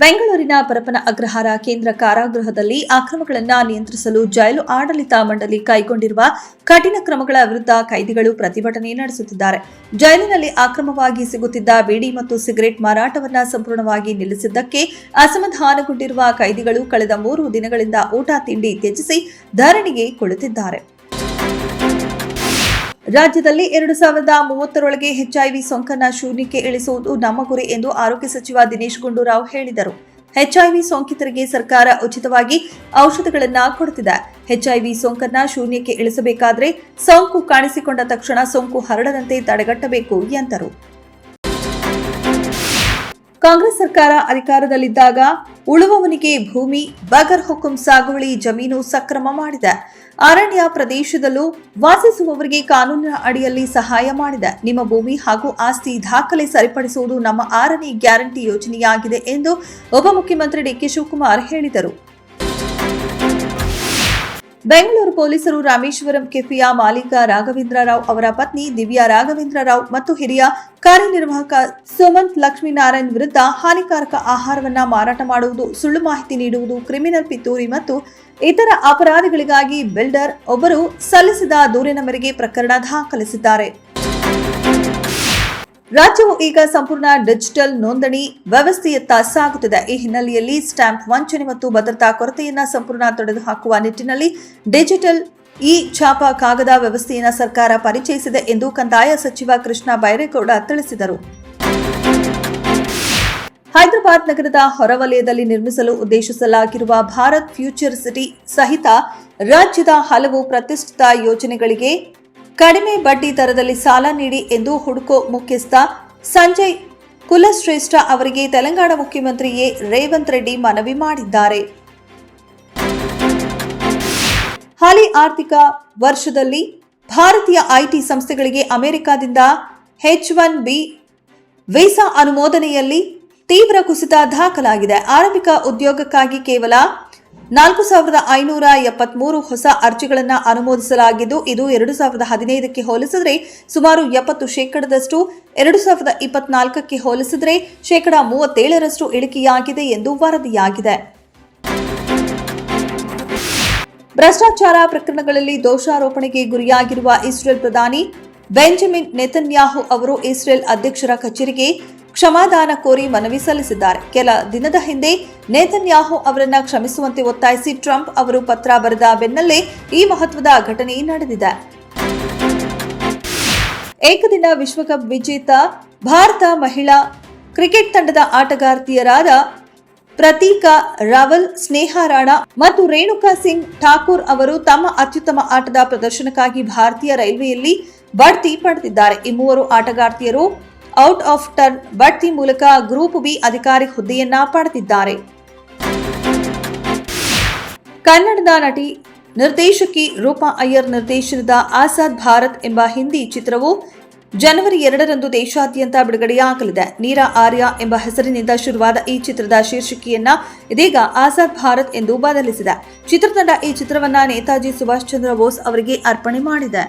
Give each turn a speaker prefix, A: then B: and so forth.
A: ಬೆಂಗಳೂರಿನ ಪರಪ್ಪನ ಅಗ್ರಹಾರ ಕೇಂದ್ರ ಕಾರಾಗೃಹದಲ್ಲಿ ಅಕ್ರಮಗಳನ್ನು ನಿಯಂತ್ರಿಸಲು ಜೈಲು ಆಡಳಿತ ಮಂಡಳಿ ಕೈಗೊಂಡಿರುವ ಕಠಿಣ ಕ್ರಮಗಳ ವಿರುದ್ಧ ಕೈದಿಗಳು ಪ್ರತಿಭಟನೆ ನಡೆಸುತ್ತಿದ್ದಾರೆ. ಜೈಲಿನಲ್ಲಿ ಅಕ್ರಮವಾಗಿ ಸಿಗುತ್ತಿದ್ದ ಬೀಡಿ ಮತ್ತು ಸಿಗರೆಟ್ ಮಾರಾಟವನ್ನು ಸಂಪೂರ್ಣವಾಗಿ ನಿಲ್ಲಿಸಿದ್ದಕ್ಕೆ ಅಸಮಾಧಾನಗೊಂಡಿರುವ ಕೈದಿಗಳು ಕಳೆದ 3 ದಿನಗಳಿಂದ ಊಟ ತಿಂಡಿ ತ್ಯಜಿಸಿ ಧರಣಿಗೆ ಕುಳಿತಿದ್ದಾರೆ. ರಾಜ್ಯದಲ್ಲಿ 2030ರೊಳಗೆ ಎಚ್ಐವಿ ಸೋಂಕನ್ನು ಶೂನ್ಯಕ್ಕೆ ಇಳಿಸುವುದು ನಮ್ಮ ಗುರಿ ಎಂದು ಆರೋಗ್ಯ ಸಚಿವ ದಿನೇಶ್ ಗುಂಡೂರಾವ್ ಹೇಳಿದರು. ಎಚ್ಐವಿ ಸೋಂಕಿತರಿಗೆ ಸರ್ಕಾರ ಉಚಿತವಾಗಿ ಔಷಧಗಳನ್ನು ಕೊಡುತ್ತಿದೆ. ಎಚ್ಐವಿ ಸೋಂಕನ್ನು ಶೂನ್ಯಕ್ಕೆ ಇಳಿಸಬೇಕಾದರೆ ಸೋಂಕು ಕಾಣಿಸಿಕೊಂಡ ತಕ್ಷಣ ಸೋಂಕು ಹರಡದಂತೆ ತಡೆಗಟ್ಟಬೇಕು ಎಂದರು. ಕಾಂಗ್ರೆಸ್ ಸರ್ಕಾರ ಅಧಿಕಾರದಲ್ಲಿದ್ದಾಗ ಉಳುವವನಿಗೆ ಭೂಮಿ, ಬಗರ್ ಹುಕುಂ ಸಾಗುವಳಿ ಜಮೀನು ಸಕ್ರಮ ಮಾಡಿದೆ. ಅರಣ್ಯ ಪ್ರದೇಶದಲ್ಲೂ ವಾಸಿಸುವವರಿಗೆ ಕಾನೂನಿನ ಅಡಿಯಲ್ಲಿ ಸಹಾಯ ಮಾಡಿದೆ. ನಿಮ್ಮ ಭೂಮಿ ಹಾಗೂ ಆಸ್ತಿ ದಾಖಲೆ ಸರಿಪಡಿಸುವುದು ನಮ್ಮ 6ನೇ ಗ್ಯಾರಂಟಿ ಯೋಜನೆಯಾಗಿದೆ ಎಂದು ಉಪಮುಖ್ಯಮಂತ್ರಿ ಡಿಕೆ ಶಿವಕುಮಾರ್ ಹೇಳಿದರು. ಬೆಂಗಳೂರು ಪೊಲೀಸರು ರಾಮೇಶ್ವರಂ ಕೆಫೆಯ ಮಾಲೀಕ ರಾಘವೇಂದ್ರ ರಾವ್ ಅವರ ಪತ್ನಿ ದಿವ್ಯಾ ರಾಘವೇಂದ್ರ ರಾವ್ ಮತ್ತು ಹಿರಿಯ ಕಾರ್ಯನಿರ್ವಾಹಕ ಸುಮಂತ್ ಲಕ್ಷ್ಮೀನಾರಾಯಣ್ ವಿರುದ್ಧ ಹಾನಿಕಾರಕ ಆಹಾರವನ್ನು ಮಾರಾಟ ಮಾಡುವುದು, ಸುಳ್ಳು ಮಾಹಿತಿ ನೀಡುವುದು, ಕ್ರಿಮಿನಲ್ ಪಿತೂರಿ ಮತ್ತು ಇತರ ಅಪರಾಧಗಳಿಗಾಗಿ ಬಿಲ್ಡರ್ ಒಬ್ಬರು ಸಲ್ಲಿಸಿದ ದೂರಿನ ಮೇರೆಗೆ ಪ್ರಕರಣ ದಾಖಲಿಸಿದ್ದಾರೆ. ರಾಜ್ಯವು ಈಗ ಸಂಪೂರ್ಣ ಡಿಜಿಟಲ್ ನೋಂದಣಿ ವ್ಯವಸ್ಥೆಯತ್ತ ಸಾಗುತ್ತಿದೆ. ಈ ಹಿನ್ನೆಲೆಯಲ್ಲಿ ಸ್ಟಾಂಪ್ ವಂಚನೆ ಮತ್ತು ಭದ್ರತಾ ಕೊರತೆಯನ್ನು ಸಂಪೂರ್ಣ ತೊಡೆದುಹಾಕುವ ನಿಟ್ಟಿನಲ್ಲಿ ಡಿಜಿಟಲ್ ಛಾಪ ಕಾಗದ ವ್ಯವಸ್ಥೆಯನ್ನು ಸರ್ಕಾರ ಪರಿಚಯಿಸಿದೆ ಎಂದು ಕಂದಾಯ ಸಚಿವ ಕೃಷ್ಣ ಬೈರೇಗೌಡ ತಿಳಿಸಿದರು. ಹೈದರಾಬಾದ್ ನಗರದ ಹೊರವಲಯದಲ್ಲಿ ನಿರ್ಮಿಸಲು ಉದ್ದೇಶಿಸಲಾಗಿರುವ ಭಾರತ್ ಫ್ಯೂಚರ್ ಸಿಟಿ ಸಹಿತ ರಾಜ್ಯದ ಹಲವು ಪ್ರತಿಷ್ಠಿತ ಯೋಜನೆಗಳಿಗೆ ಕಡಿಮೆ ಬಡ್ಡಿ ದರದಲ್ಲಿ ಸಾಲ ನೀಡಿ ಎಂದು ಹುಡ್ಕೋ ಮುಖ್ಯಸ್ಥ ಸಂಜಯ್ ಕುಲಶ್ರೇಷ್ಠ ಅವರಿಗೆ ತೆಲಂಗಾಣ ಮುಖ್ಯಮಂತ್ರಿ ರೇವಂತ್ ರೆಡ್ಡಿ ಮನವಿ ಮಾಡಿದ್ದಾರೆ. ಹಾಲಿ ಆರ್ಥಿಕ ವರ್ಷದಲ್ಲಿ ಭಾರತೀಯ ಐಟಿ ಸಂಸ್ಥೆಗಳಿಗೆ ಅಮೆರಿಕದಿಂದ H-1B ವೀಸಾ ಅನುಮೋದನೆಯಲ್ಲಿ ತೀವ್ರ ಕುಸಿತ ದಾಖಲಾಗಿದೆ. ಆರಂಭಿಕ ಉದ್ಯೋಗಕ್ಕಾಗಿ ಕೇವಲ 4573 ಹೊಸ ಅರ್ಜಿಗಳನ್ನು ಅನುಮೋದಿಸಲಾಗಿದ್ದು, ಇದು 2015ಕ್ಕೆ ಹೋಲಿಸಿದರೆ ಸುಮಾರು 70% 2024ಕ್ಕೆ ಹೋಲಿಸಿದರೆ -37% ಇಳಿಕೆಯಾಗಿದೆ ಎಂದು ವರದಿಯಾಗಿದೆ. ಭ್ರಷ್ಟಾಚಾರ ಪ್ರಕರಣಗಳಲ್ಲಿ ದೋಷಾರೋಪಣೆಗೆ ಗುರಿಯಾಗಿರುವ ಇಸ್ರೇಲ್ ಪ್ರಧಾನಿ ಬೆಂಜಮಿನ್ ನೆತನ್ಯಾಹು ಅವರು ಇಸ್ರೇಲ್ ಅಧ್ಯಕ್ಷರ ಕಚೇರಿಗೆ ಕ್ಷಮಾದಾನ ಕೋರಿ ಮನವಿ ಸಲ್ಲಿಸಿದ್ದಾರೆ. ಕೆಲ ದಿನದ ಹಿಂದೆ ನೆತನ್ಯಾಹು ಅವರನ್ನು ಕ್ಷಮಿಸುವಂತೆ ಒತ್ತಾಯಿಸಿ ಟ್ರಂಪ್ ಅವರು ಪತ್ರ ಬರೆದ ಬೆನ್ನಲ್ಲೇ ಈ ಮಹತ್ವದ ಘಟನೆ ನಡೆದಿದೆ. ಏಕದಿನ ವಿಶ್ವಕಪ್ ವಿಜೇತ ಭಾರತ ಮಹಿಳಾ ಕ್ರಿಕೆಟ್ ತಂಡದ ಆಟಗಾರ್ತಿಯರಾದ ಪ್ರತೀಕಾ ರಾವಲ್, ಸ್ನೇಹಾ ರಾಣಾ ಮತ್ತು ರೇಣುಕಾ ಸಿಂಗ್ ಠಾಕೂರ್ ಅವರು ತಮ್ಮ ಅತ್ಯುತ್ತಮ ಆಟದ ಪ್ರದರ್ಶನಕ್ಕಾಗಿ ಭಾರತೀಯ ರೈಲ್ವೆಯಲ್ಲಿ ಬಡ್ತಿ ಪಡೆದಿದ್ದಾರೆ. ಈ 3 ಆಟಗಾರ್ತಿಯರು ಔಟ್ ಆಫ್ ಟರ್ನ್ ಬಡ್ತಿ ಮೂಲಕ ಗ್ರೂಪ್ ಬಿ ಅಧಿಕಾರಿ ಹುದ್ದೆಯನ್ನ ಪಡೆದಿದ್ದಾರೆ. ಕನ್ನಡದ ನಟಿ ನಿರ್ದೇಶಕಿ ರೂಪಾ ಅಯ್ಯರ್ ನಿರ್ದೇಶನದ ಆಜಾದ್ ಭಾರತ್ ಎಂಬ ಹಿಂದಿ ಚಿತ್ರವು ಜನವರಿ 2ರಂದು ದೇಶಾದ್ಯಂತ ಬಿಡುಗಡೆಯಾಗಲಿದೆ. ನೀರಾ ಆರ್ಯ ಎಂಬ ಹೆಸರಿನಿಂದ ಶುರುವಾದ ಈ ಚಿತ್ರದ ಶೀರ್ಷಿಕೆಯನ್ನ ಇದೀಗ ಆಜಾದ್ ಭಾರತ್ ಎಂದು ಬದಲಿಸಿದೆ. ಚಿತ್ರತಂಡ ಈ ಚಿತ್ರವನ್ನ ನೇತಾಜಿ ಸುಭಾಷ್ ಚಂದ್ರ ಬೋಸ್ ಅವರಿಗೆ ಅರ್ಪಣೆ ಮಾಡಿದೆ.